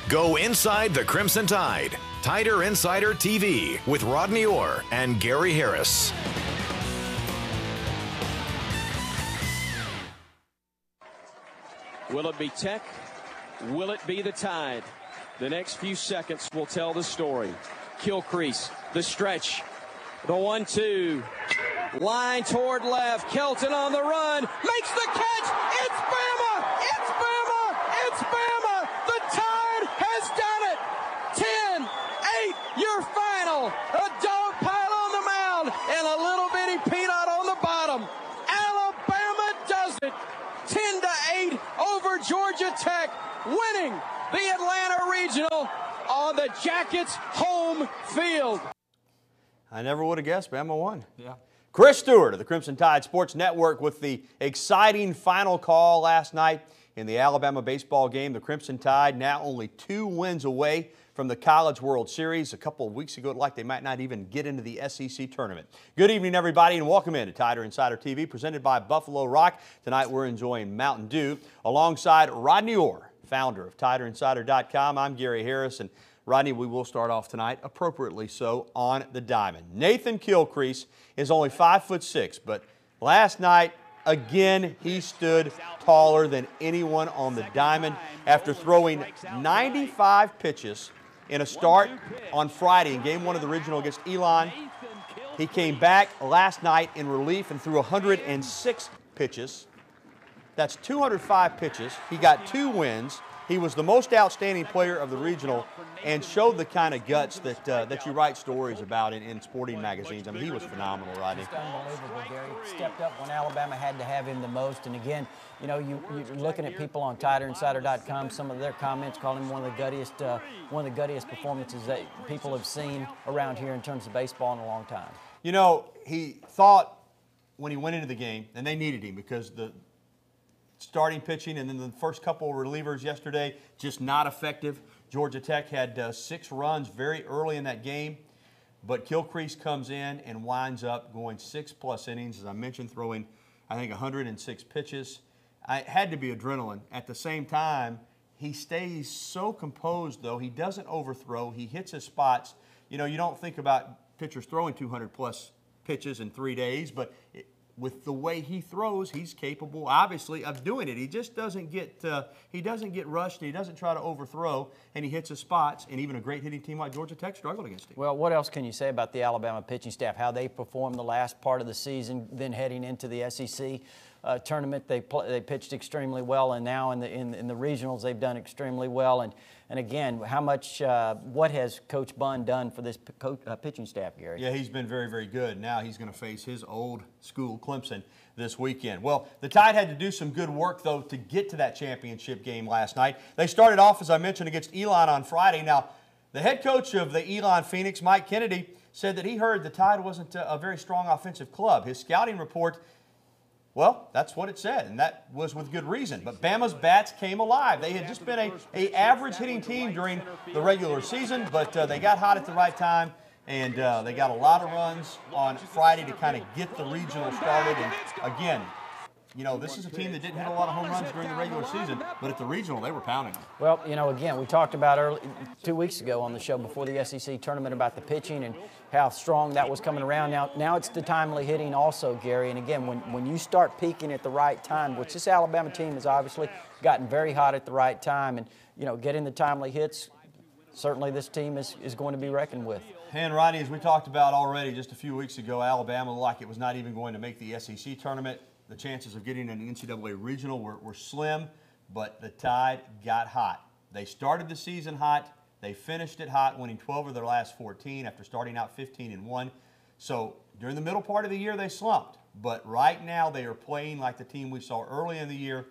Go inside the Crimson Tide. Tider Insider TV with Rodney Orr and Gary Harris. Will it be Tech? Will it be the Tide? The next few seconds will tell the story. Kilcrease, the stretch, the 1-2, line toward left. Kelton on the run, makes the catch. It's Bama! It's Bama! It's Bama! The Tide has done it! 10-8, your final. A dog pile on the mound and a little bitty peanut on the bottom. Alabama does it. 10-8 over Georgia Tech, winning the Atlanta Regional on the Jackets' home field. I never would have guessed Bama won. Yeah. Chris Stewart of the Crimson Tide Sports Network with the exciting final call last night in the Alabama baseball game. The Crimson Tide now only 2 wins away from the College World Series. A couple of weeks ago, it looked like they might not even get into the SEC tournament. Good evening, everybody, and welcome in to Tider Insider TV, presented by Buffalo Rock. Tonight, we're enjoying Mountain Dew alongside Rodney Orr, founder of TiderInsider.com. I'm Gary Harris, and Rodney, we will start off tonight, appropriately so, on the diamond. Nathan Kilcrease is only 5'6", but last night, again, he stood taller than anyone on the diamond after throwing 95 pitches in a start on Friday in Game 1 of the Regional against Elon. He came back last night in relief and threw 106 pitches. That's 205 pitches. He got 2 wins. He was the most outstanding player of the regional and showed the kind of guts that you write stories about in sporting magazines. I mean, he was phenomenal, Rodney. Just unbelievable, Gary. Stepped up when Alabama had to have him the most. And again, you know, you're looking at people on TiderInsider.com. Some of their comments call him one of the guttiest performances that people have seen around here in terms of baseball in a long time. You know, he thought when he went into the game, and they needed him because the starting pitching and then the first couple of relievers yesterday just not effective. Georgia Tech had 6 runs very early in that game, but Kilcrease comes in and winds up going 6+ innings, as I mentioned, throwing, I think, 106 pitches. It had to be adrenaline. At the same time, he stays so composed, though. He doesn't overthrow. He hits his spots. You know, you don't think about pitchers throwing 200+ pitches in 3 days, but with the way he throws, he's capable, obviously, of doing it. He just doesn't get rushed. He doesn't try to overthrow, and he hits his spots. And even a great hitting team like Georgia Tech struggled against him. Well, what else can you say about the Alabama pitching staff? How they performed the last part of the season, then heading into the SEC tournament, they pitched extremely well, and now in the regionals they've done extremely well. And again, how much, what has Coach Bunn done for this pitching staff, Gary? Yeah, he's been very, very good. Now he's going to face his old school, Clemson, this weekend. Well, the Tide had to do some good work, though, to get to that championship game last night. They started off, as I mentioned, against Elon on Friday. Now, the head coach of the Elon Phoenix, Mike Kennedy, said that he heard the Tide wasn't a very strong offensive club. His scouting report, well, that's what it said, and that was with good reason. But Bama's bats came alive. They had just been an average hitting team during the regular season, but they got hot at the right time, and they got a lot of runs on Friday to kind of get the regional started. And again, you know, this is a team that didn't hit a lot of home runs during the regular season, but at the regional, they were pounding them. Well, you know, again, we talked about 2 weeks ago on the show before the SEC tournament about the pitching and how strong that was coming around. Now it's the timely hitting also, Gary. And again, when you start peaking at the right time, which this Alabama team has obviously gotten very hot at the right time, and, you know, getting the timely hits, certainly this team is going to be reckoned with. And, Rodney, as we talked about already just a few weeks ago, Alabama looked like it was not even going to make the SEC tournament. The chances of getting an NCAA regional were slim, but the Tide got hot. They started the season hot. They finished it hot, winning 12 of their last 14 after starting out 15-1. So during the middle part of the year, they slumped. But right now, they are playing like the team we saw early in the year.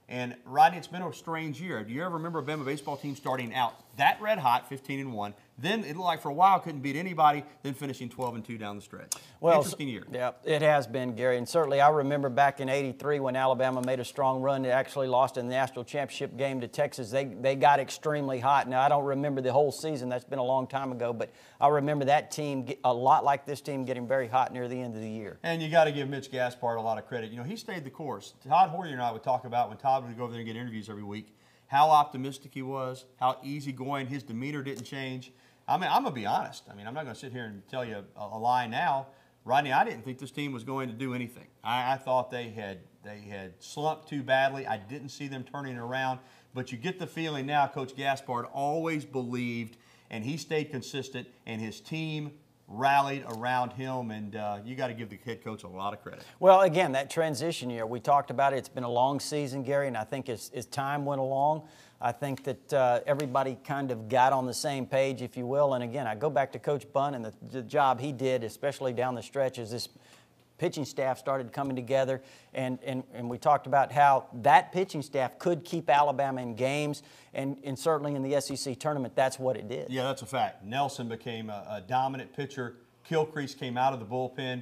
And, Rodney, it's been a strange year. Do you ever remember a Bama baseball team starting out that red hot, 15-1? Then it looked like for a while couldn't beat anybody, then finishing 12-2 down the stretch. Well, interesting year. Yeah, it has been, Gary. And certainly I remember back in '83 when Alabama made a strong run. They actually lost in the national championship game to Texas. They got extremely hot. Now, I don't remember the whole season. That's been a long time ago. But I remember that team, a lot like this team, getting very hot near the end of the year. And you got to give Mitch Gaspard a lot of credit. You know, he stayed the course. Todd Hoyer and I would talk about when Todd would go over there and get interviews every week, how optimistic he was, how easygoing, his demeanor didn't change. I mean, I'm going to be honest. I mean, I'm not going to sit here and tell you a lie now. Rodney, I didn't think this team was going to do anything. I thought they had slumped too badly. I didn't see them turning it around. But you get the feeling now Coach Gaspard always believed, and he stayed consistent, and his team rallied around him, and you got to give the head coach a lot of credit. Well, again, that transition year, we talked about it. It's been a long season, Gary, and I think as time went along, I think that everybody kind of got on the same page, if you will. And again, I go back to Coach Bunn and the job he did, especially down the stretch, as this pitching staff started coming together, and we talked about how that pitching staff could keep Alabama in games, and certainly in the SEC tournament, that's what it did. Yeah, that's a fact. Nelson became a dominant pitcher. Kilcrease came out of the bullpen,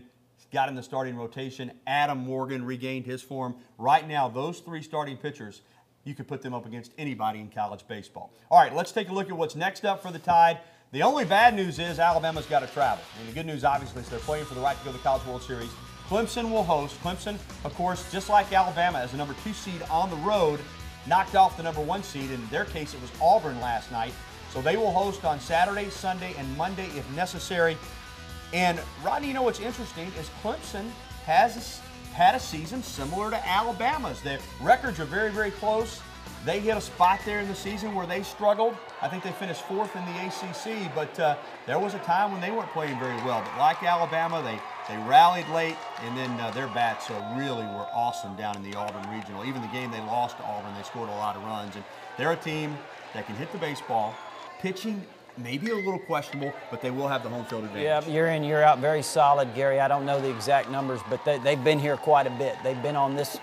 got in the starting rotation. Adam Morgan regained his form. Right now, those three starting pitchers, you could put them up against anybody in college baseball. All right, let's take a look at what's next up for the Tide. The only bad news is Alabama's got to travel. And the good news, obviously, is they're playing for the right to go to the College World Series. Clemson will host. Clemson, of course, just like Alabama, as the number 2 seed on the road, knocked off the number 1 seed. In their case, it was Auburn last night. So they will host on Saturday, Sunday, and Monday if necessary. And, Rodney, you know what's interesting is Clemson has had a season similar to Alabama's. Their records are very, very close. They hit a spot there in the season where they struggled. I think they finished 4th in the ACC, but there was a time when they weren't playing very well. But like Alabama, they rallied late, and then their bats really were awesome down in the Auburn Regional. Even the game they lost to Auburn, they scored a lot of runs. And they're a team that can hit the baseball. Pitching, maybe a little questionable, but they will have the home field advantage. Yeah, year in, year out, very solid, Gary. I don't know the exact numbers, but they've been here quite a bit. They've been on this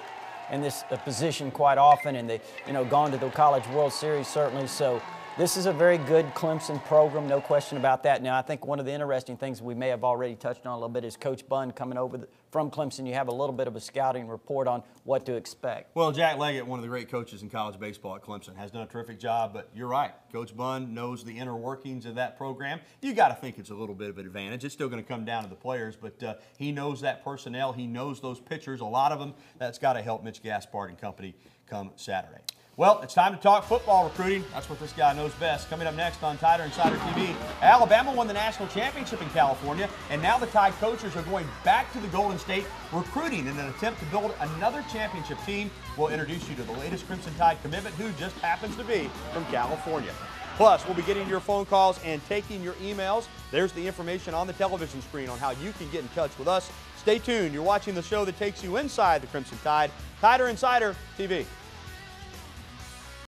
in this position quite often, and they, gone to the College World Series certainly. So this is a very good Clemson program, no question about that. Now, I think one of the interesting things we may have already touched on a little bit is Coach Bunn coming over from Clemson. You have a little bit of a scouting report on what to expect. Well, Jack Leggett, one of the great coaches in college baseball at Clemson, has done a terrific job, but you're right. Coach Bunn knows the inner workings of that program. You got to think it's a little bit of an advantage. It's still going to come down to the players, but he knows that personnel. He knows those pitchers, a lot of them. That's got to help Mitch Gaspard and company come Saturday. Well, it's time to talk football recruiting. That's what this guy knows best. Coming up next on Tide Insider TV, Alabama won the national championship in California, and now the Tide coaches are going back to the Golden State recruiting in an attempt to build another championship team. We'll introduce you to the latest Crimson Tide commitment, who just happens to be from California. Plus, we'll be getting your phone calls and taking your emails. There's the information on the television screen on how you can get in touch with us. Stay tuned. You're watching the show that takes you inside the Crimson Tide, Tide Insider TV.